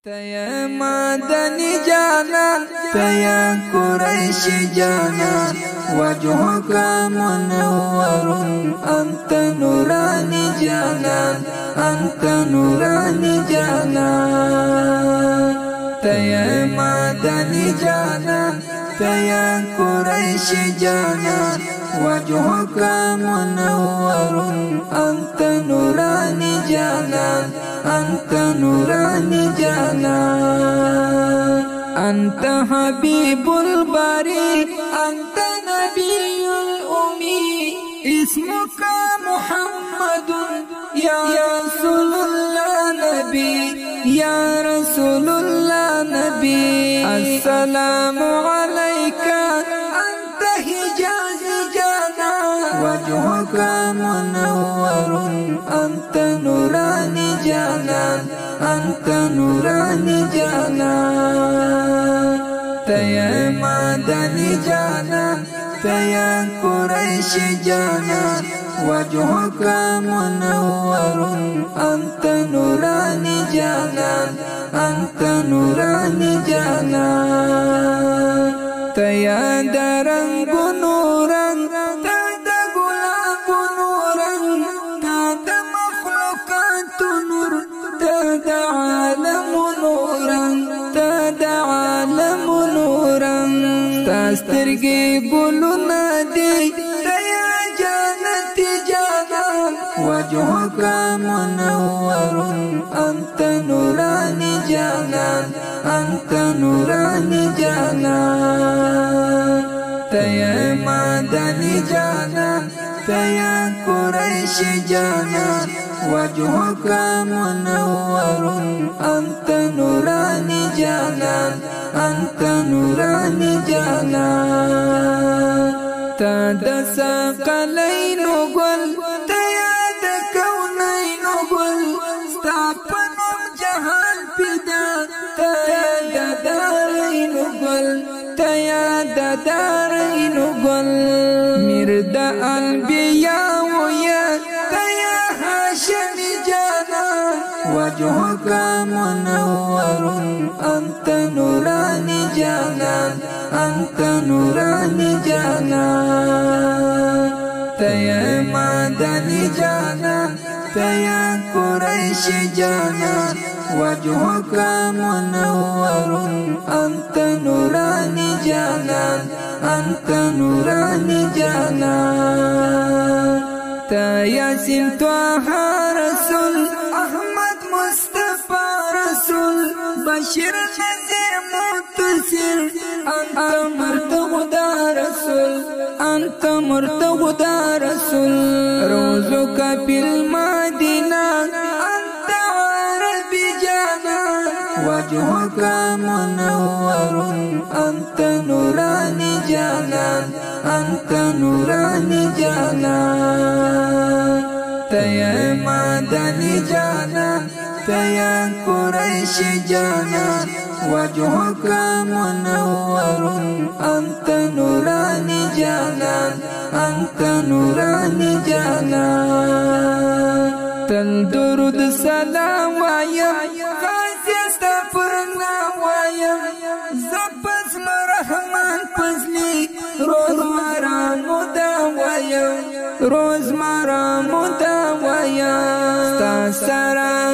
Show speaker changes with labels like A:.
A: تیا مدنی جانان تیا قریشی جانان وجهك منور أنت نوراني جانان أنت نوراني جانان تیا مدنی جانان تیا قریشی جانان وجهك منور أنت نوراني جانان أنت نوراني جانان أنت حبيب الباري أنت نبي الأمي اسمك محمد يا رسول الله نبي يا رسول الله نبي السلام عليك أنت حجاز جانا وجهك منور أنت نوراني جانان أنت نوراني جانان تیا مدنی جانان تیا قریشی جانان وجهك منور أنت نوراني جانان أنت نوراني جانان تیا درنگ نوران تا گلاب نوران تا مخلوقات نور تا عالم نوران تا عالم نوران تاسترگی گلونا دی تیا جانت جانان وجهك منور أنت نوراني جانان أنت نوراني جانان تیا مدنی جانان تیا قریشی جانان وجهك منور أنت نوراني جانان أنت نوراني جانان تادا ساقلين قل تيا دا كونين قل ستاپنم جهان پیدا تيا دا دارين قل تيا دا دارين قل مرد الانبياء ويا تيا هاشمي جانان وجهك منور أنت نوراني جانان أنت نوراني جانان تیا مدنی جانان تیا قریشی جانان وجهك منور أنت نوراني جانان أنت نوراني جانان تیا سنتوه رسول أحمد مصطفى رسول بشير نذير متصل أنت مرتضى رسول أنت مرتضى رسول روزك في المدينة أنت عربي جانان وجهك منور أنت نوراني جانان أنت نوراني جانان تیا مدنی جانان تیا قریشی جانان وجهك منور أنت نوراني جانان أنت نوراني جانان تل درود سلام وایم غازی استغفرنا وایم زبس مرحمان پزلی روز مرامو دا وایم روز مرامو دا وایم ستا سرا